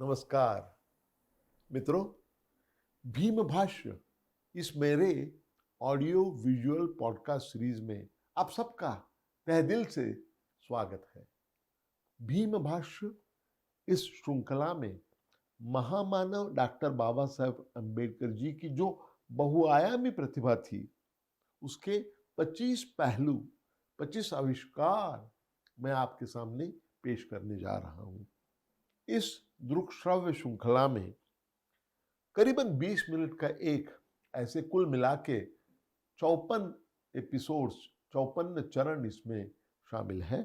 नमस्कार मित्रों। भीम भाष्य इस मेरे ऑडियो विजुअल पॉडकास्ट सीरीज में आप सबका तहे दिल से स्वागत है। भीम भाष्य इस श्रृंखला में महामानव डॉक्टर बाबा साहेब अम्बेडकर जी की जो बहुआयामी प्रतिभा थी, उसके 25 पहलू, 25 आविष्कार मैं आपके सामने पेश करने जा रहा हूं। इस दृक श्रव्य श्रृंखला में करीबन 20 मिनट का एक ऐसे कुल मिला के 54 एपिसोड्स, 54 चरण इसमें शामिल है।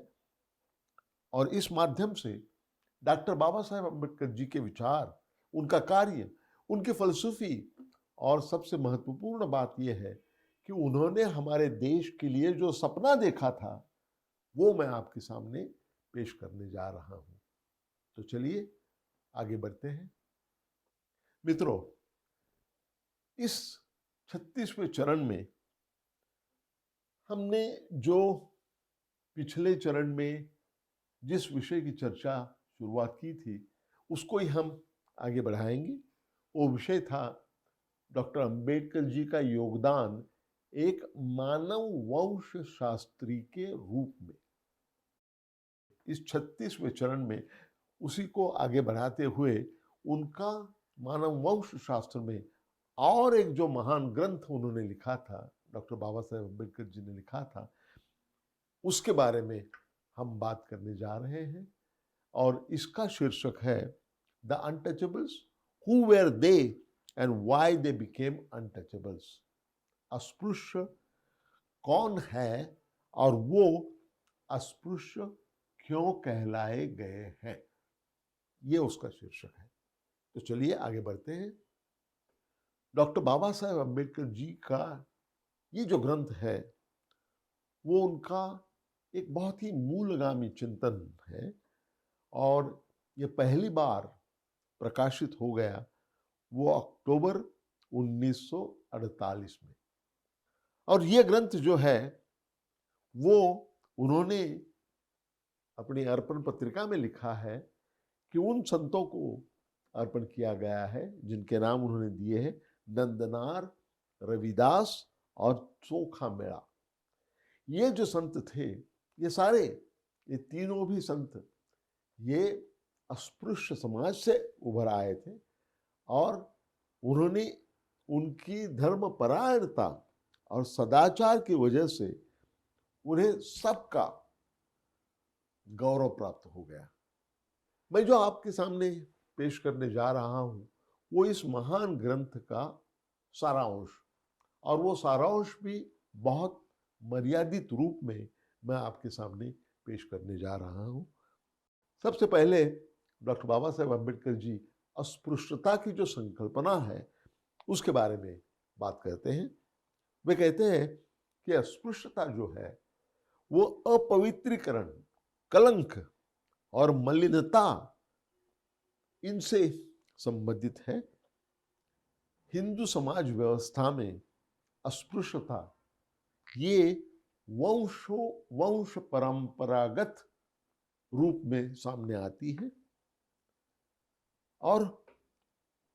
और इस माध्यम से डॉक्टर बाबा साहेब अम्बेडकर जी के विचार, उनका कार्य, उनकी फलसफी और सबसे महत्वपूर्ण बात यह है कि उन्होंने हमारे देश के लिए जो सपना देखा था वो मैं आपके सामने पेश करने जा रहा हूं। तो चलिए आगे बढ़ते हैं। मित्रों, इस 36वें चरण में हमने जो पिछले चरण में जिस विषय की चर्चा शुरुआत की थी उसको ही हम आगे बढ़ाएंगे। वो विषय था डॉक्टर अंबेडकर जी का योगदान एक मानव वंश शास्त्री के रूप में। इस 36वें चरण में उसी को आगे बढ़ाते हुए उनका मानव वंश शास्त्र में और एक जो महान ग्रंथ उन्होंने लिखा था, डॉक्टर बाबा साहेब अम्बेडकर जी ने लिखा था, उसके बारे में हम बात करने जा रहे हैं। और इसका शीर्षक है the untouchables, who were they and why they became untouchables. अस्पृश्य कौन है और वो अस्पृश्य क्यों कहलाए गए हैं, ये उसका शीर्षक है। तो चलिए आगे बढ़ते हैं। डॉक्टर बाबा साहेब अम्बेडकर जी का ये जो ग्रंथ है वो उनका एक बहुत ही मूलगामी चिंतन है और ये पहली बार प्रकाशित हो गया वो अक्टूबर 1948 में। और ये ग्रंथ जो है वो उन्होंने अपनी अर्पण पत्रिका में लिखा है कि उन संतों को अर्पण किया गया है जिनके नाम उन्होंने दिए हैं नंदनार, रविदास और चोखा मेड़ा। ये जो संत थे, ये सारे, ये तीनों भी संत, ये अस्पृश्य समाज से उभर आए थे और उन्होंने उनकी धर्मपरायणता और सदाचार की वजह से उन्हें सबका गौरव प्राप्त हो गया। मैं जो आपके सामने पेश करने जा रहा हूं वो इस महान ग्रंथ का सारांश, और वो सारांश भी बहुत मर्यादित रूप में मैं आपके सामने पेश करने जा रहा हूं। सबसे पहले डॉक्टर बाबा साहेब अम्बेडकर जी अस्पृश्यता की जो संकल्पना है उसके बारे में बात करते हैं। वे कहते हैं कि अस्पृश्यता जो है वो अपवित्रीकरण, कलंक और मलिनता इनसे संबंधित है। हिंदू समाज व्यवस्था में अस्पृश्यता ये वंश परंपरागत रूप में सामने आती है और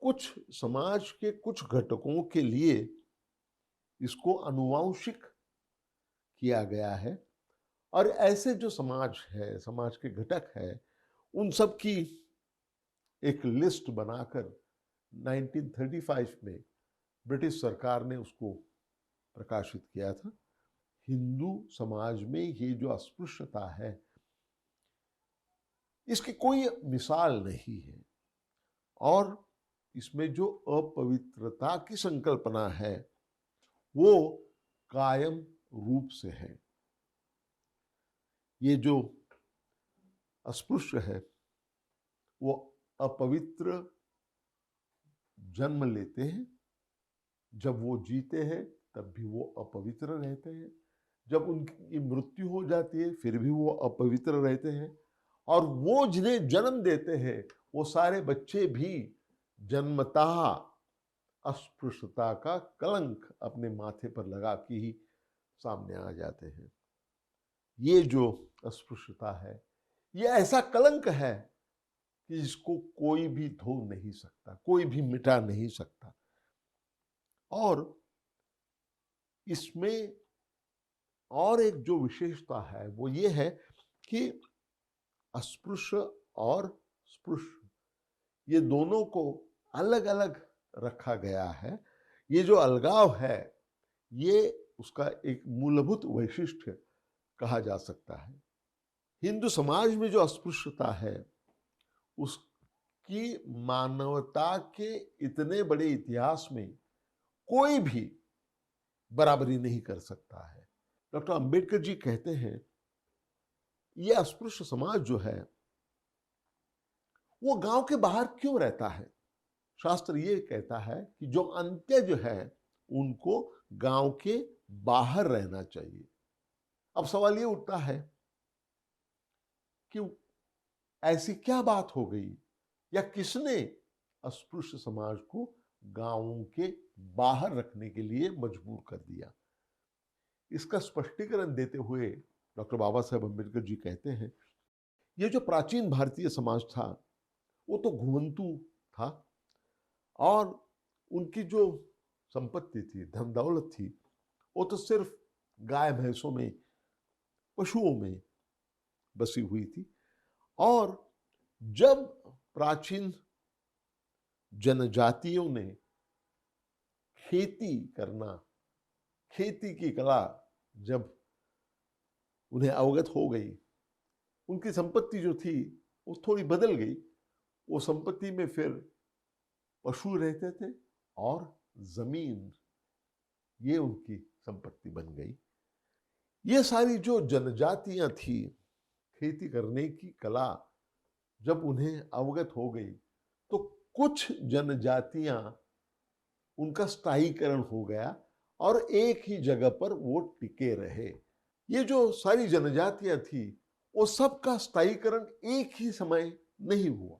कुछ समाज के कुछ घटकों के लिए इसको अनुवांशिक किया गया है। और ऐसे जो समाज है, समाज के घटक है, उन सब की एक लिस्ट बनाकर 1935 में ब्रिटिश सरकार ने उसको प्रकाशित किया था। हिंदू समाज में ये जो अस्पृश्यता है इसकी कोई मिसाल नहीं है और इसमें जो अपवित्रता की संकल्पना है वो कायम रूप से है। ये जो अस्पृश्य है वो अपवित्र जन्म लेते हैं, जब वो जीते हैं तब भी वो अपवित्र रहते हैं, जब उनकी मृत्यु हो जाती है फिर भी वो अपवित्र रहते हैं, और वो जिन्हें जन्म देते हैं वो सारे बच्चे भी जन्मतः अस्पृश्यता का कलंक अपने माथे पर लगा के ही सामने आ जाते हैं। ये जो अस्पृश्यता है ये ऐसा कलंक है कि जिसको कोई भी धो नहीं सकता, कोई भी मिटा नहीं सकता। और इसमें और एक जो विशेषता है वो ये है कि अस्पृश्य और स्पृश्य ये दोनों को अलग अलग रखा गया है। ये जो अलगाव है ये उसका एक मूलभूत वैशिष्ट्य कहा जा सकता है। हिंदू समाज में जो अस्पृश्यता है उसकी मानवता के इतने बड़े इतिहास में कोई भी बराबरी नहीं कर सकता है। डॉक्टर अंबेडकर जी कहते हैं ये अस्पृश्य समाज जो है वो गांव के बाहर क्यों रहता है। शास्त्र ये कहता है कि जो अंत्य जो है उनको गांव के बाहर रहना चाहिए। अब सवाल ये उठता है कि ऐसी क्या बात हो गई या किसने अस्पृश्य समाज को गांवों के बाहर रखने के लिए मजबूर कर दिया। इसका स्पष्टीकरण देते हुए डॉक्टर बाबा साहेब अम्बेडकर जी कहते हैं ये जो प्राचीन भारतीय समाज था वो तो घुमंतू था और उनकी जो संपत्ति थी, धन दौलत थी, वो तो सिर्फ गाय भैंसों में, पशुओं में बसी हुई थी। और जब प्राचीन जनजातियों ने खेती करना, खेती की कला जब उन्हें अवगत हो गई, उनकी संपत्ति जो थी वो थोड़ी बदल गई। वो संपत्ति में फिर पशु रहते थे और जमीन ये उनकी संपत्ति बन गई। ये सारी जो जनजातियां थी, खेती करने की कला जब उन्हें अवगत हो गई तो कुछ जनजातियां उनका स्थायीकरण हो गया और एक ही जगह पर वो टिके रहे। ये जो सारी जनजातियां थी वो सबका स्थायीकरण एक ही समय नहीं हुआ।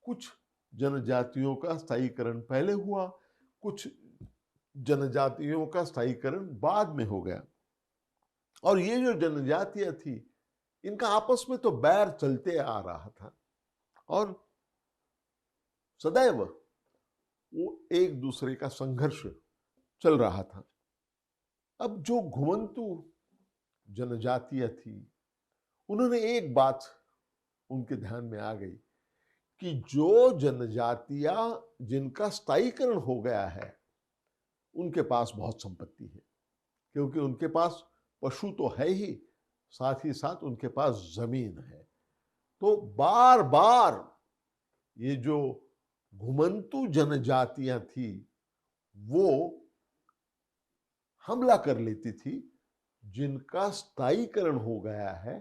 कुछ जनजातियों का स्थायीकरण पहले हुआ, कुछ जनजातियों का स्थायीकरण बाद में हो गया। और ये जो जनजातियां थी इनका आपस में तो बैर चलते आ रहा था और सदैव वो एक दूसरे का संघर्ष चल रहा था। अब जो घुमंतू जनजातियां थी उन्होंने एक बात उनके ध्यान में आ गई कि जो जनजातियां जिनका स्थायीकरण हो गया है उनके पास बहुत संपत्ति है, क्योंकि उनके पास पशु तो है ही, साथ ही साथ उनके पास जमीन है। तो बार बार ये जो घुमंतू जनजातियां थी वो हमला कर लेती थी जिनका स्थायीकरण हो गया है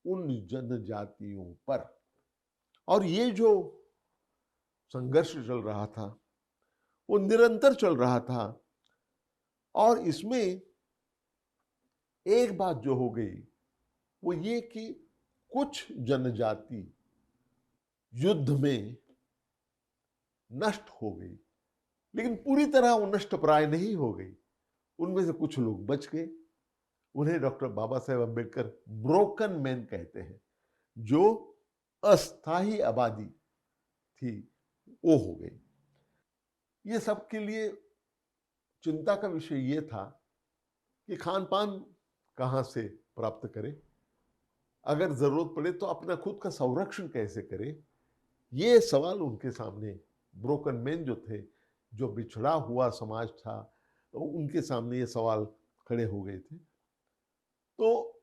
उन जनजातियों पर। और ये जो संघर्ष चल रहा था वो निरंतर चल रहा था। और इसमें एक बात जो हो गई वो ये कि कुछ जनजाति युद्ध में नष्ट हो गई, लेकिन पूरी तरह वो नष्ट प्राय नहीं हो गई। उनमें से कुछ लोग बच गए। उन्हें doctor Baba Saheb Ambedkar broken man कहते हैं। जो अस्थाई आबादी थी वो हो गई। ये सबके लिए चिंता का विषय ये था कि खान पान कहाँ से प्राप्त करें, अगर जरूरत पड़े तो अपना खुद का संरक्षण कैसे करें। ये सवाल उनके सामने ब्रोकन मैन जो थे, जो बिछड़ा हुआ समाज था, तो उनके सामने ये सवाल खड़े हो गए थे। तो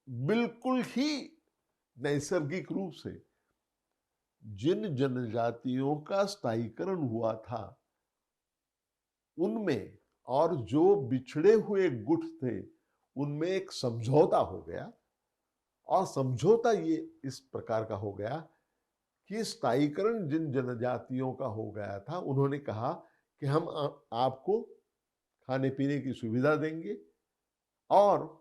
बिल्कुल ही नैसर्गिक रूप से जिन जनजातियों का स्थायीकरण हुआ था उनमें और जो बिछड़े हुए गुट थे उनमें एक समझौता हो गया। और समझौता ये इस प्रकार का हो गया कि स्थायीकरण जिन जनजातियों का हो गया था उन्होंने कहा कि हम आपको खाने पीने की सुविधा देंगे और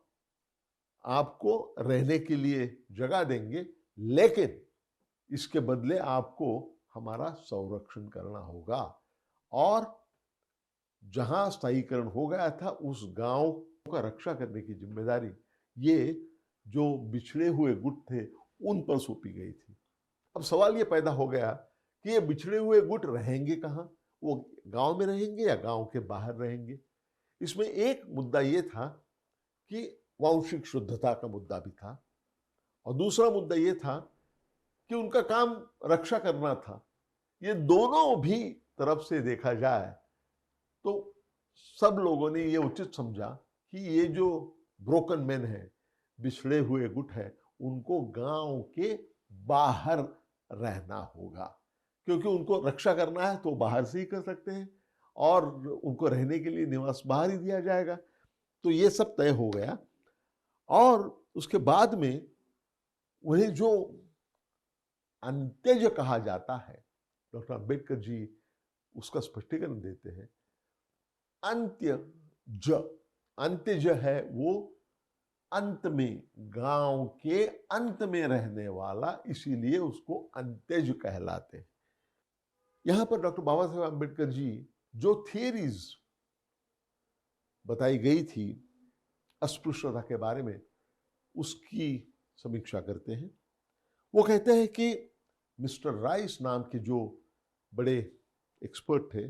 आपको रहने के लिए जगह देंगे, लेकिन इसके बदले आपको हमारा संरक्षण करना होगा। और जहां स्थायीकरण हो गया था उस गांव का रक्षा करने की जिम्मेदारी ये जो बिछड़े हुए गुट थे उन पर सौंपी गई थी। अब सवाल ये पैदा हो गया कि ये बिछड़े हुए गुट रहेंगे कहाँ? वो गांव में रहेंगे या गांव के बाहर रहेंगे? इसमें एक मुद्दा ये था कि वांशिक शुद्धता का मुद्दा भी था, और दूसरा मुद्दा ये था कि उनका काम रक्षा करना था। ये दोनों भी तरफ से देखा जाए तो सब लोगों ने ये उचित समझा कि ये जो ब्रोकन मैन है, बिछड़े हुए गुट है, उनको गांव के बाहर रहना होगा, क्योंकि उनको रक्षा करना है तो बाहर से ही कर सकते हैं, और उनको रहने के लिए निवास बाहर ही दिया जाएगा। तो ये सब तय हो गया, और उसके बाद में उन्हें जो अंत्यज कहा जाता है, डॉक्टर अंबेडकर जी उसका स्पष्टीकरण देते हैं। अंत्यज, अंत्यज है वो अंत में, गांव के अंत में रहने वाला, इसीलिए उसको अंत्यज कहलाते हैं। यहां पर डॉक्टर बाबा साहेब अम्बेडकर जी जो थियरीज बताई गई थी अस्पृश्यता के बारे में, उसकी समीक्षा करते हैं। वो कहते हैं कि मिस्टर राइस नाम के जो बड़े एक्सपर्ट थे,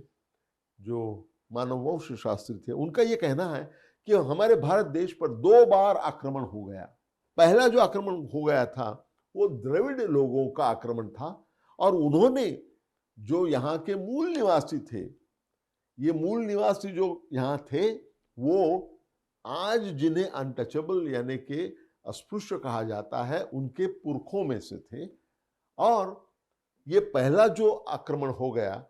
जो मानववंश शास्त्री थे, उनका ये कहना है कि हमारे भारत देश पर 2 बार आक्रमण हो गया। पहला जो आक्रमण हो गया था वो द्रविड़ लोगों का आक्रमण था, और उन्होंने जो यहाँ के मूल निवासी थे, ये मूल निवासी जो यहाँ थे, वो आज जिन्हें अनटचेबल यानी कि अस्पृश्य कहा जाता है, उनके पुरखों में से थे। और ये पहला जो आक्रमण हो गया,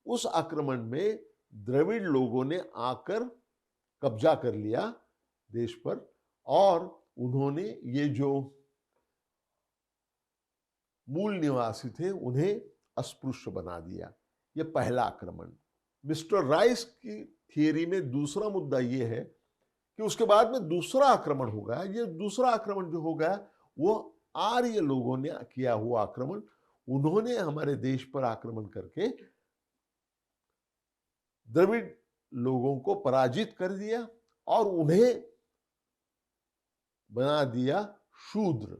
उस आक्रमण में द्रविड़ लोगों ने आकर कब्जा कर लिया देश पर, और उन्होंने ये जो मूल निवासी थे उन्हें अस्पृश्य बना दिया। ये पहला आक्रमण। मिस्टर राइस की थियरी में दूसरा मुद्दा ये है कि उसके बाद में दूसरा आक्रमण हो गया। ये दूसरा आक्रमण जो हो गया वो आर्य लोगों ने किया हुआ आक्रमण। उन्होंने हमारे देश पर आक्रमण करके द्रविड़ लोगों को पराजित कर दिया और उन्हें बना दिया शूद्र।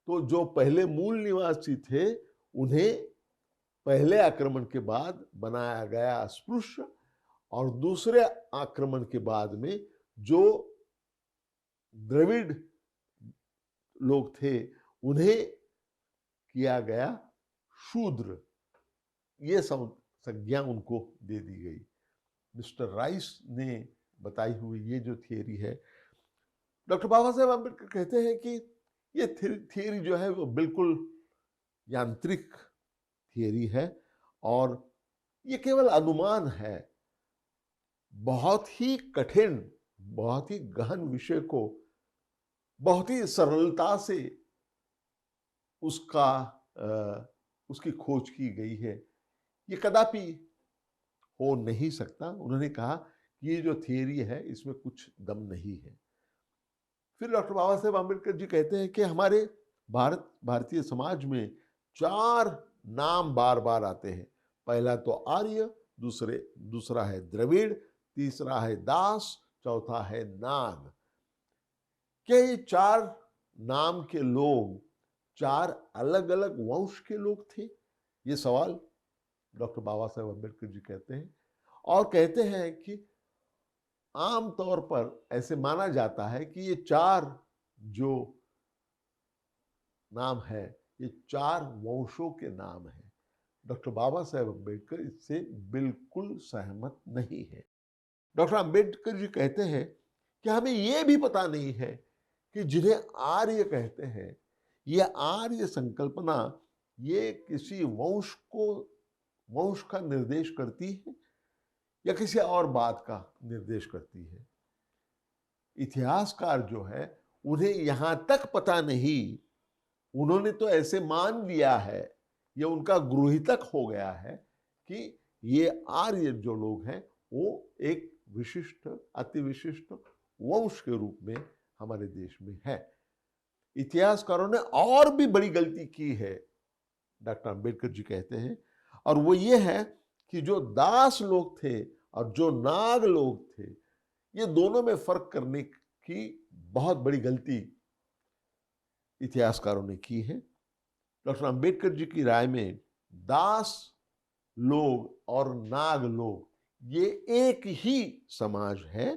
तो जो पहले मूल निवासी थे उन्हें पहले आक्रमण के बाद बनाया गया अस्पृश्य, और दूसरे आक्रमण के बाद में जो द्रविड़ लोग थे उन्हें किया गया शूद्र। ये संज्ञा उनको दे दी गई। मिस्टर राइस ने बताई हुई ये जो थियरी है, डॉक्टर बाबा साहेब अम्बेडकर कहते हैं कि ये थियरी जो है वो बिल्कुल यांत्रिक थियरी है, और ये केवल अनुमान है। बहुत ही कठिन, बहुत ही गहन विषय को बहुत ही सरलता से उसकी खोज की गई है। ये कदापि हो नहीं सकता। उन्होंने कहा कि ये जो थियरी है इसमें कुछ दम नहीं है। फिर डॉक्टर बाबा साहेब अम्बेडकर जी कहते हैं कि हमारे भारतीय समाज में 4 नाम बार बार आते हैं। पहला तो आर्य, दूसरा है द्रविड़, तीसरा है दास, चौथा है नाग। क्या ये 4 नाम के लोग 4 अलग अलग वंश के लोग थे? ये सवाल डॉक्टर बाबा साहेब अम्बेडकर जी कहते हैं, और कहते हैं कि आम तौर पर ऐसे माना जाता है कि ये 4 जो नाम है ये 4 वंशों के नाम हैं। डॉक्टर बाबा साहेब अम्बेडकर इससे बिल्कुल सहमत नहीं है। डॉक्टर अम्बेडकर जी कहते हैं कि हमें यह भी पता नहीं है कि जिन्हें आर्य कहते हैं, यह आर्य संकल्पना ये किसी वंश का निर्देश करती है या किसी और बात का निर्देश करती है। इतिहासकार जो है उन्हें यहां तक पता नहीं, उन्होंने तो ऐसे मान लिया है, ये उनका गृहीतक हो गया है कि ये आर्य जो लोग हैं वो एक विशिष्ट, अति विशिष्ट वंश के रूप में हमारे देश में है। इतिहासकारों ने और भी बड़ी गलती की है, डॉक्टर अंबेडकर जी कहते हैं, और वो ये है कि जो दास लोग थे और जो नाग लोग थे, ये दोनों में फर्क करने की बहुत बड़ी गलती इतिहासकारों ने की है। डॉक्टर अंबेडकर जी की राय में दास लोग और नाग लोग ये एक ही समाज है।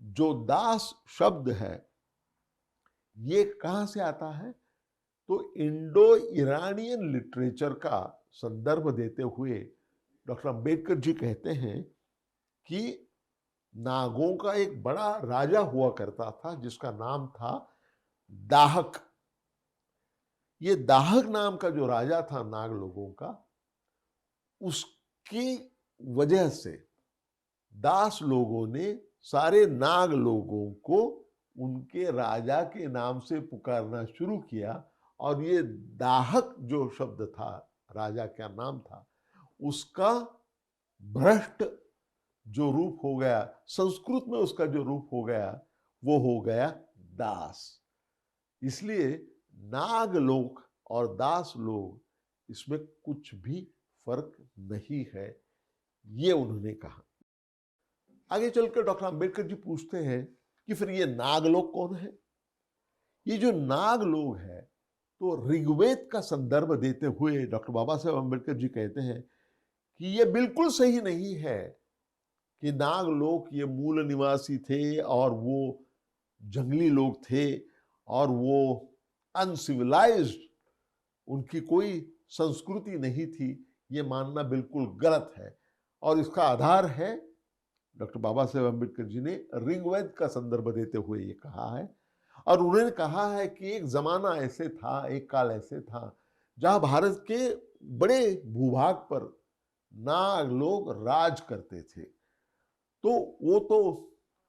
जो दास शब्द है ये कहां से आता है? तो इंडो ईरानियन लिटरेचर का संदर्भ देते हुए डॉक्टर अंबेडकर जी कहते हैं कि नागों का एक बड़ा राजा हुआ करता था जिसका नाम था दाहक। ये दाहक नाम का जो राजा था नाग लोगों का, उसकी वजह से दास लोगों ने सारे नाग लोगों को उनके राजा के नाम से पुकारना शुरू किया, और ये दाहक जो शब्द था, राजा का नाम था, उसका भ्रष्ट जो रूप हो गया, संस्कृत में उसका जो रूप हो गया, वो हो गया दास। इसलिए नाग लोग और दास लोग इसमें कुछ भी फर्क नहीं है, ये उन्होंने कहा। आगे चलकर डॉक्टर अंबेडकर जी पूछते हैं कि फिर ये नाग लोग कौन है? ये जो नाग लोग है, तो ऋग्वेद का संदर्भ देते हुए डॉक्टर बाबा साहेब अंबेडकर जी कहते हैं कि ये बिल्कुल सही नहीं है कि नाग लोग ये मूल निवासी थे और वो जंगली लोग थे और वो अनसिविलाइज्ड, उनकी कोई संस्कृति नहीं थी। ये मानना बिल्कुल गलत है, और इसका आधार है डॉक्टर बाबा साहेब अम्बेडकर जी ने ऋग्वेद का संदर्भ देते हुए ये कहा है। और उन्होंने कहा है कि एक जमाना ऐसे था, एक काल ऐसे था, जहां भारत के बड़े भूभाग पर नाग लोग राज करते थे। तो वो तो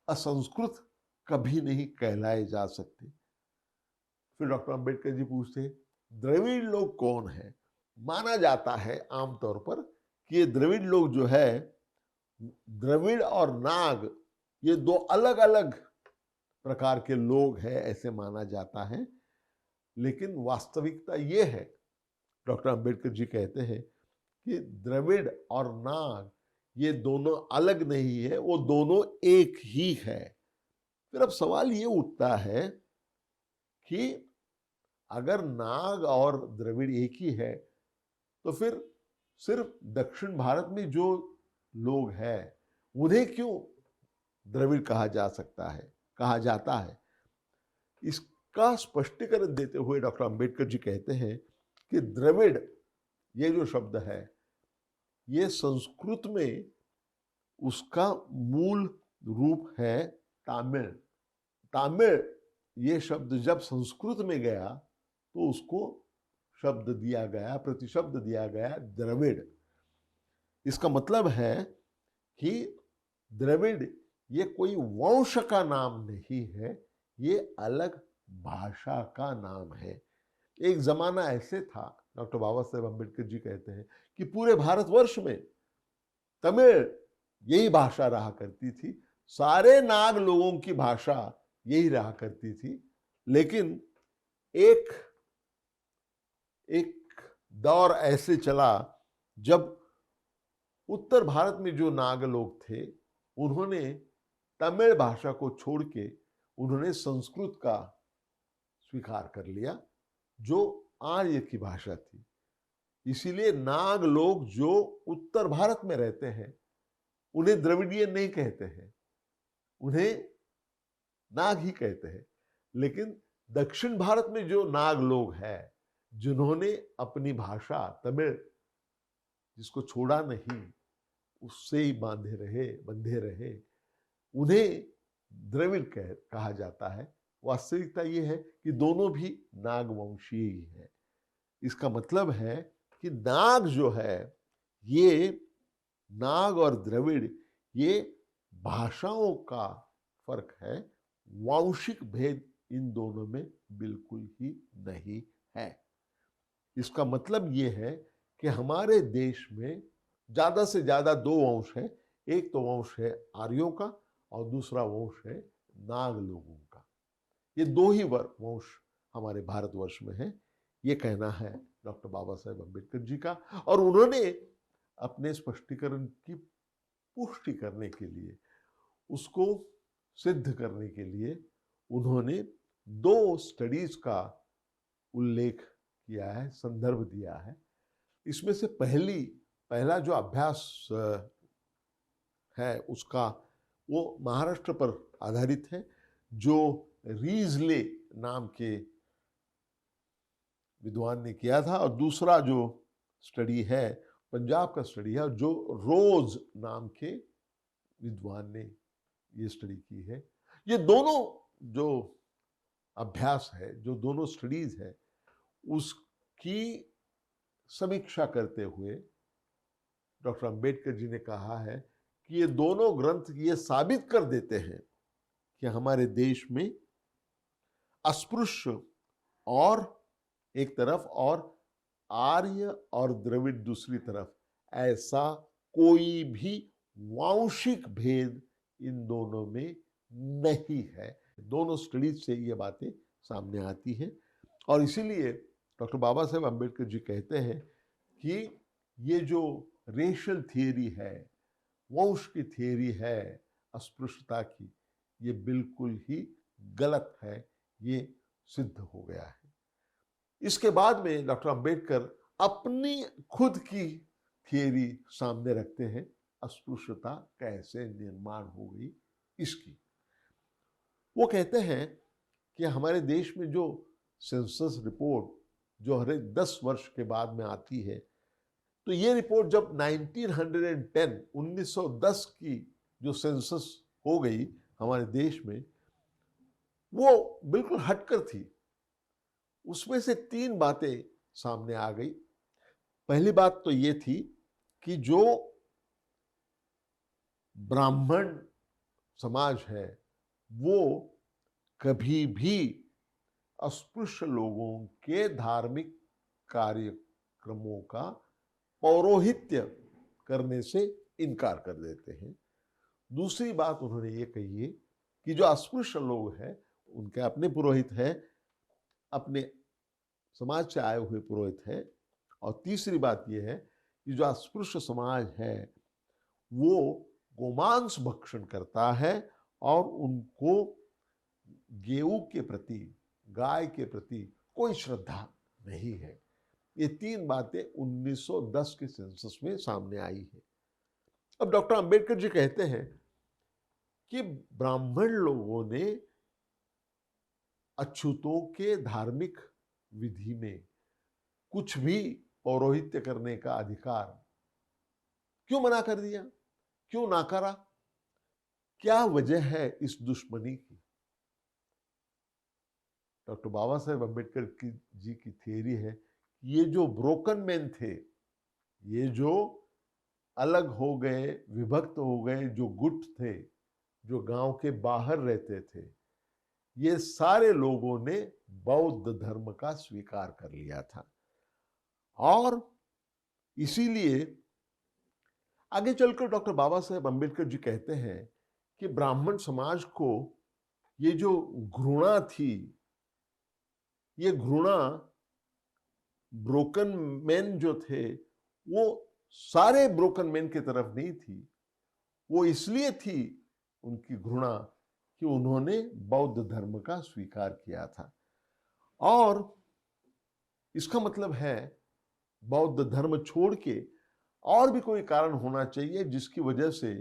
असंस्कृत कभी नहीं कहलाए जा सकते। फिर डॉक्टर अंबेडकर जी पूछते, द्रविड़ लोग कौन है? माना जाता है आमतौर पर कि ये द्रविड़ लोग जो है, द्रविड़ और नाग ये दो अलग अलग प्रकार के लोग हैं, ऐसे माना जाता है। लेकिन वास्तविकता ये है, डॉक्टर अंबेडकर जी कहते हैं कि द्रविड़ और नाग ये दोनों अलग नहीं है, वो दोनों एक ही है। फिर अब सवाल ये उठता है कि अगर नाग और द्रविड़ एक ही है, तो फिर सिर्फ दक्षिण भारत में जो लोग हैं उन्हें क्यों द्रविड़ कहा जा सकता है, कहा जाता है? इसका स्पष्टीकरण देते हुए डॉक्टर अंबेडकर जी कहते हैं कि द्रविड़ ये जो शब्द है, ये संस्कृत में उसका मूल रूप है तामिल। तामिल ये शब्द जब संस्कृत में गया तो उसको शब्द दिया गया, प्रतिशब्द दिया गया द्रविड़। इसका मतलब है कि द्रविड़ ये कोई वंश का नाम नहीं है, ये अलग भाषा का नाम है। एक जमाना ऐसे था, डॉक्टर बाबा साहेब अम्बेडकर जी कहते हैं, कि पूरे भारतवर्ष में तमिल यही भाषा रहा करती थी, सारे नाग लोगों की भाषा यही रहा करती थी। लेकिन एक एक दौर ऐसे चला जब उत्तर भारत में जो नाग लोग थे, उन्होंने तमिल भाषा को छोड़ के उन्होंने संस्कृत का स्वीकार कर लिया, जो आर्य की भाषा थी। इसीलिए नाग लोग जो उत्तर भारत में रहते हैं उन्हें द्रविड़ियन नहीं कहते हैं, उन्हें नाग ही कहते हैं। लेकिन दक्षिण भारत में जो नाग लोग हैं, जिन्होंने अपनी भाषा तमिल जिसको छोड़ा नहीं, उससे ही बंधे रहे, उन्हें द्रविड़ कहा जाता है। वास्तविकता ये है कि दोनों भी नागवंशीय ही है। इसका मतलब है कि नाग जो है, ये नाग और द्रविड़ ये भाषाओं का फर्क है, वांशिक भेद इन दोनों में बिल्कुल ही नहीं है। इसका मतलब ये है कि हमारे देश में ज्यादा से ज्यादा दो वंश है। एक तो वंश है आर्यों का और दूसरा वंश है नाग लोगों का। ये दो ही वंश हमारे भारतवर्ष में है, ये कहना है डॉक्टर बाबा साहेब अम्बेडकर जी का। और उन्होंने अपने स्पष्टीकरण की पुष्टि करने के लिए, उसको सिद्ध करने के लिए उन्होंने दो स्टडीज का उल्लेख किया है, संदर्भ दिया है। इसमें से पहला जो अभ्यास है उसका, वो महाराष्ट्र पर आधारित है, जो रीजले नाम के विद्वान ने किया था, और दूसरा जो स्टडी है पंजाब का स्टडी है, जो रोज नाम के विद्वान ने ये स्टडी की है। ये दोनों जो अभ्यास है, जो दोनों स्टडीज है, उसकी समीक्षा करते हुए डॉक्टर अंबेडकर जी ने कहा है कि ये दोनों ग्रंथ ये साबित कर देते हैं कि हमारे देश में अस्पृश्य और एक तरफ और आर्य और द्रविड़ दूसरी तरफ, ऐसा कोई भी वांशिक भेद इन दोनों में नहीं है। दोनों स्टडीज से ये बातें सामने आती हैं, और इसीलिए डॉक्टर बाबा साहेब अम्बेडकर जी कहते हैं कि ये जो रेशियल थियरी है, वंश की थियरी है अस्पृश्यता की, ये बिल्कुल ही गलत है, ये सिद्ध हो गया है। इसके बाद में डॉक्टर अंबेडकर अपनी खुद की थियरी सामने रखते हैं, अस्पृश्यता कैसे निर्माण हो गई इसकी। वो कहते हैं कि हमारे देश में जो सेंसस रिपोर्ट जो हर 10 वर्ष के बाद में आती है, तो ये रिपोर्ट जब 1910 की जो सेंसस हो गई हमारे देश में, वो बिल्कुल हटकर थी। उसमें से 3 बातें सामने आ गई। पहली बात तो ये थी कि जो ब्राह्मण समाज है वो कभी भी अस्पृश्य लोगों के धार्मिक कार्यक्रमों का पौरोहित्य करने से इनकार कर देते हैं। दूसरी बात उन्होंने ये कही है कि जो अस्पृश्य लोग हैं उनके अपने पुरोहित हैं, अपने समाज से आए हुए पुरोहित हैं। और तीसरी बात यह है कि जो अस्पृश्य समाज है वो गोमांस भक्षण करता है और उनको गेहूं के प्रति, गाय के प्रति कोई श्रद्धा नहीं है। ये 3 बातें 1910 के सेंसस में सामने आई है। अब डॉक्टर अंबेडकर जी कहते हैं कि ब्राह्मण लोगों ने अछूतों के धार्मिक विधि में कुछ भी पौरोहित्य करने का अधिकार क्यों मना कर दिया, क्यों नाकारा, क्या वजह है इस दुश्मनी की। डॉक्टर बाबा साहेब अम्बेडकर जी की थियरी है, ये जो ब्रोकन मैन थे, ये जो अलग हो गए, विभक्त हो गए, जो गुट थे, जो गांव के बाहर रहते थे, ये सारे लोगों ने बौद्ध धर्म का स्वीकार कर लिया था। और इसीलिए आगे चलकर डॉक्टर बाबा साहेब अम्बेडकर जी कहते हैं कि ब्राह्मण समाज को ये जो घृणा थी, ये घृणा ब्रोकन मैन जो थे वो सारे ब्रोकन मैन की तरफ नहीं थी, वो इसलिए थी उनकी घृणा कि उन्होंने बौद्ध धर्म का स्वीकार किया था। और इसका मतलब है बौद्ध धर्म छोड़ के और भी कोई कारण होना चाहिए जिसकी वजह से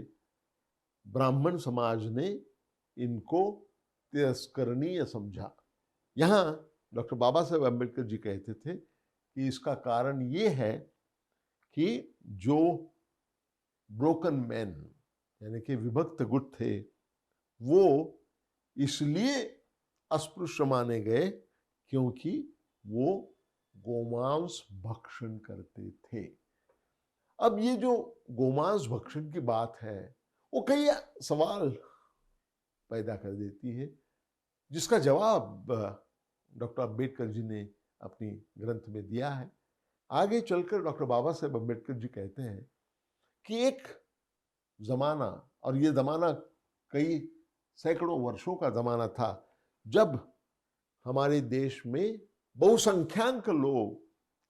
ब्राह्मण समाज ने इनको तिरस्करणीय समझा। यहां डॉक्टर बाबा साहेब अम्बेडकर जी कहते थे कि इसका कारण ये है कि जो ब्रोकन मैन यानी कि विभक्त गुट थे वो इसलिए अस्पृश्य माने गए क्योंकि वो गोमांस भक्षण करते थे। अब ये जो गोमांस भक्षण की बात है वो कई सवाल पैदा कर देती है, जिसका जवाब डॉक्टर अंबेडकर जी ने अपनी ग्रंथ में दिया है। आगे चलकर डॉक्टर बाबा साहेब अम्बेडकर जी कहते हैं कि एक जमाना, और ये जमाना कई सैकड़ों वर्षों का जमाना था, जब हमारे देश में बहुसंख्यक लोग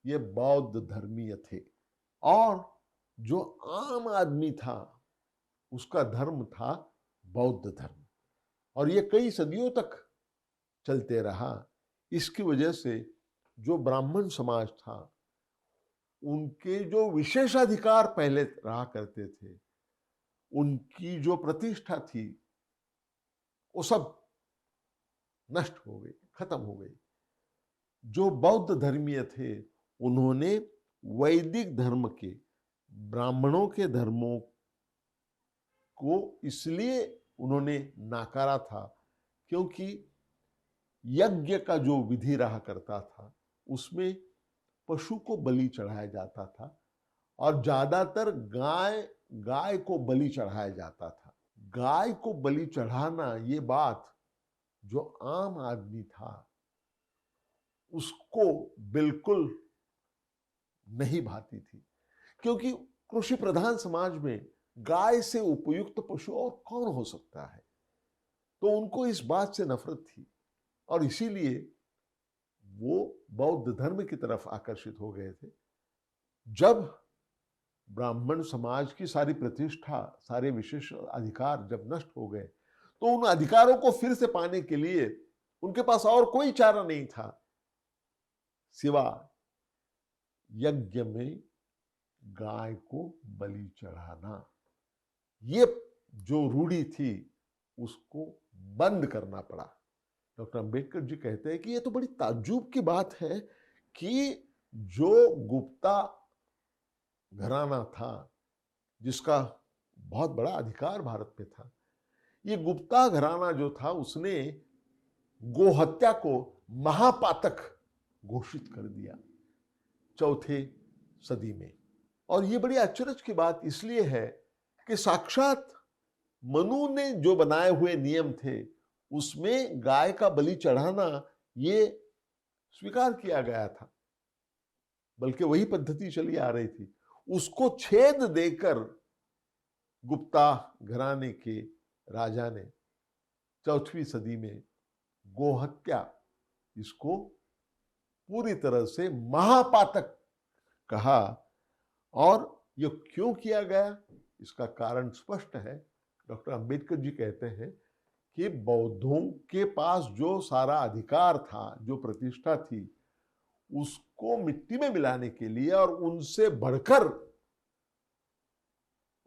ये बौद्ध धर्मीय थे और जो आम आदमी था उसका धर्म था बौद्ध धर्म, और ये कई सदियों तक चलते रहा। इसकी वजह से जो ब्राह्मण समाज था, उनके जो विशेषाधिकार पहले रहा करते थे, उनकी जो प्रतिष्ठा थी, वो सब नष्ट हो गई, खत्म हो गई। जो बौद्ध धर्मीय थे, उन्होंने वैदिक धर्म के, ब्राह्मणों के धर्मों को इसलिए उन्होंने नाकारा था क्योंकि यज्ञ का जो विधि रहा करता था, उसमें पशु को बलि चढ़ाया जाता था और ज्यादातर गाय को बलि चढ़ाया जाता था। गाय को बलि चढ़ाना, ये बात जो आम आदमी था उसको बिल्कुल नहीं भाती थी, क्योंकि कृषि प्रधान समाज में गाय से उपयुक्त पशु और कौन हो सकता है। तो उनको इस बात से नफरत थी और इसीलिए वो बौद्ध धर्म की तरफ आकर्षित हो गए थे। जब ब्राह्मण समाज की सारी प्रतिष्ठा, सारे विशेष अधिकार जब नष्ट हो गए, तो उन अधिकारों को फिर से पाने के लिए उनके पास और कोई चारा नहीं था सिवा यज्ञ में गाय को बलि चढ़ाना। ये जो रूढ़ी थी उसको बंद करना पड़ा। डॉक्टर अंबेडकर जी कहते हैं कि ये तो बड़ी ताज्जुब की बात है कि जो गुप्ता घराना था, जिसका बहुत बड़ा अधिकार भारत में था, ये गुप्ता घराना जो था, उसने गोहत्या को महापातक घोषित कर दिया चौथे सदी में। और ये बड़ी आश्चर्य की बात इसलिए है कि साक्षात मनु ने जो बनाए हुए नियम थे, उसमें गाय का बलि चढ़ाना ये स्वीकार किया गया था, बल्कि वही पद्धति चली आ रही थी। उसको छेद देकर गुप्ता घराने के राजा ने चौथी सदी में गोहत्या, इसको पूरी तरह से महापातक कहा। और ये क्यों किया गया, इसका कारण स्पष्ट है। डॉक्टर अंबेडकर जी कहते हैं कि बौद्धों के पास जो सारा अधिकार था, जो प्रतिष्ठा थी, उसको मिट्टी में मिलाने के लिए और उनसे बढ़कर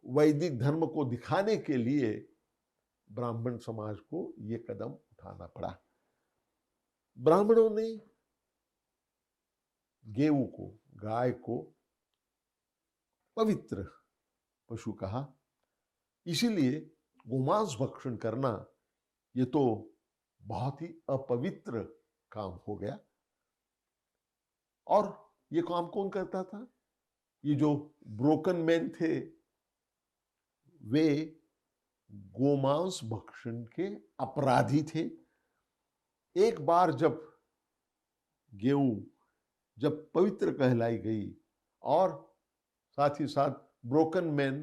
वैदिक धर्म को दिखाने के लिए ब्राह्मण समाज को ये कदम उठाना पड़ा। ब्राह्मणों ने गेऊ को, गाय को पवित्र पशु कहा, इसीलिए गोमांस भक्षण करना ये तो बहुत ही अपवित्र काम हो गया। और ये काम कौन करता था? ये जो ब्रोकन मैन थे, वे गोमांस भक्षण के अपराधी थे। एक बार जब गेहूं जब पवित्र कहलाई गई और साथ ही साथ ब्रोकन मैन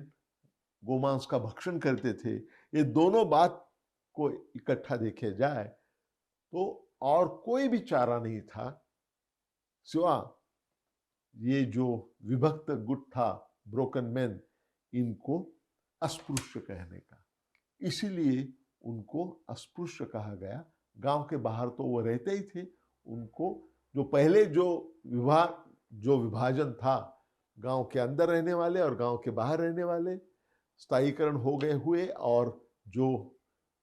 गोमांस का भक्षण करते थे, ये दोनों बात को इकट्ठा देखे जाए तो और कोई भी चारा नहीं था सिवा ये जो विभक्त गुट था, ब्रोकन मैन, इनको अस्पृश्य कहने का। इसीलिए उनको अस्पृश्य कहा गया। गांव के बाहर तो वो रहते ही थे। उनको जो पहले जो विभाजन था, गांव के अंदर रहने वाले और गांव के बाहर रहने वाले, स्थायीकरण हो गए हुए, और जो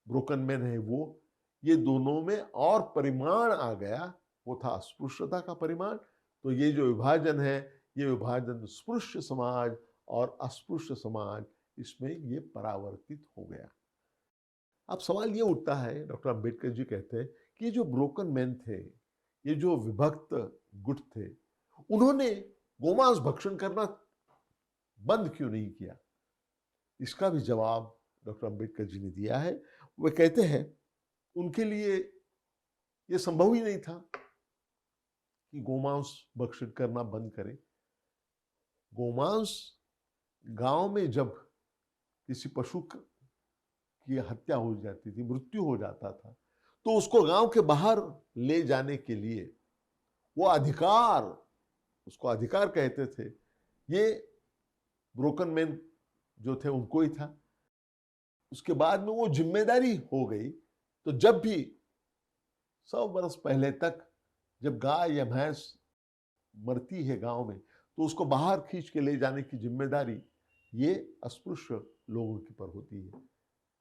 ब्रोकन मैन है वो, ये दोनों में और परिमाण आ गया, वो था अस्पृश्यता का परिमाण। तो ये जो विभाजन है, ये विभाजन स्पृश्य समाज और अस्पृश्य समाज, इसमें ये परावर्तित हो गया। अब सवाल ये उठता है, डॉक्टर अंबेडकर जी कहते हैं कि जो ब्रोकन मैन थे, ये जो विभक्त गुट थे, उन्होंने गोमांस भक्षण करना बंद क्यों नहीं किया? इसका भी जवाब डॉक्टर अंबेडकर जी ने दिया है। वे कहते हैं उनके लिए यह संभव ही नहीं था कि गोमांस भक्षण करना बंद करें। गोमांस, गांव में जब किसी पशु की हत्या हो जाती थी, मृत्यु हो जाता था, तो उसको गांव के बाहर ले जाने के लिए वो अधिकार, उसको अधिकार कहते थे, ये ब्रोकन मैन जो थे उनको ही था। उसके बाद में वो जिम्मेदारी हो गई। तो जब भी 100 बरस पहले तक जब गाय या भैंस मरती है गांव में, तो उसको बाहर खींच के ले जाने की जिम्मेदारी ये अस्पृश्य लोगों के पर होती है।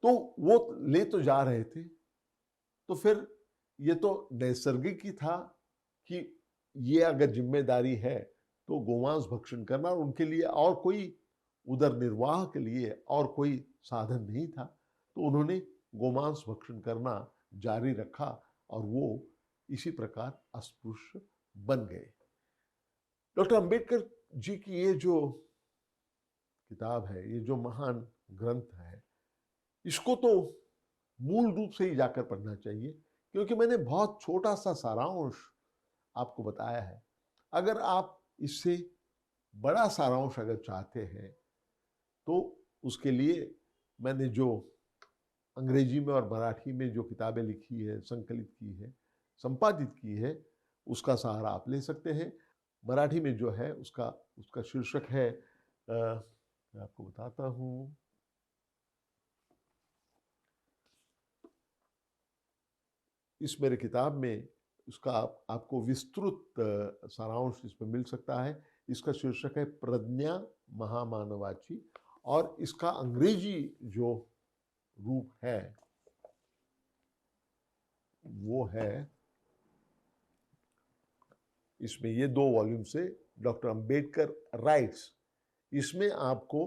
तो वो ले तो जा रहे थे, तो फिर ये तो नैसर्गिक ही था कि ये अगर जिम्मेदारी है तो गोमांस भक्षण करना, और उनके लिए और कोई उदर निर्वाह के लिए और कोई साधन नहीं था, तो उन्होंने गोमांस भक्षण करना जारी रखा और वो इसी प्रकार अस्पृश्य बन गए। डॉक्टर अंबेडकर जी की ये जो किताब है, ये जो महान ग्रंथ है, इसको तो मूल रूप से ही जाकर पढ़ना चाहिए, क्योंकि मैंने बहुत छोटा सा सारांश आपको बताया है। अगर आप इससे बड़ा सारांश अगर चाहते हैं, तो उसके लिए मैंने जो अंग्रेजी में और मराठी में जो किताबें लिखी है, संकलित की है, संपादित की है, उसका सहारा आप ले सकते हैं। मराठी में जो है उसका उसका शीर्षक है, मैं आपको बताता हूँ, इस मेरे किताब में उसका आपको विस्तृत सारांश इसमें मिल सकता है। इसका शीर्षक है प्रज्ञा महामानवाची, और इसका अंग्रेजी जो रूप है वो है, इसमें ये 2 वॉल्यूम से डॉक्टर अंबेडकर राइट्स। इसमें आपको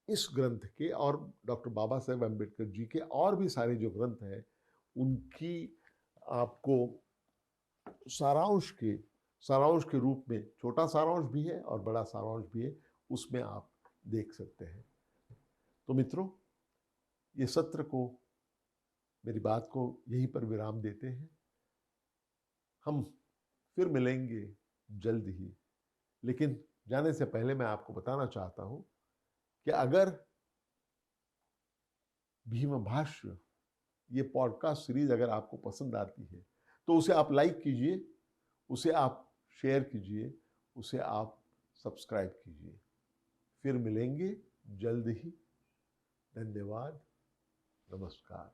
इस ग्रंथ के और डॉक्टर बाबा साहेब अंबेडकर जी के और भी सारे जो ग्रंथ हैं उनकी आपको सारांश के रूप में, छोटा सारांश भी है और बड़ा सारांश भी है, उसमें आप देख सकते हैं। तो मित्रों, ये सत्र को, मेरी बात को यहीं पर विराम देते हैं। हम फिर मिलेंगे जल्द ही, लेकिन जाने से पहले मैं आपको बताना चाहता हूं कि अगर भीम भाष्य ये पॉडकास्ट सीरीज अगर आपको पसंद आती है, तो उसे आप लाइक कीजिए, उसे आप शेयर कीजिए, उसे आप सब्सक्राइब कीजिए। फिर मिलेंगे जल्द ही। धन्यवाद। नमस्कार।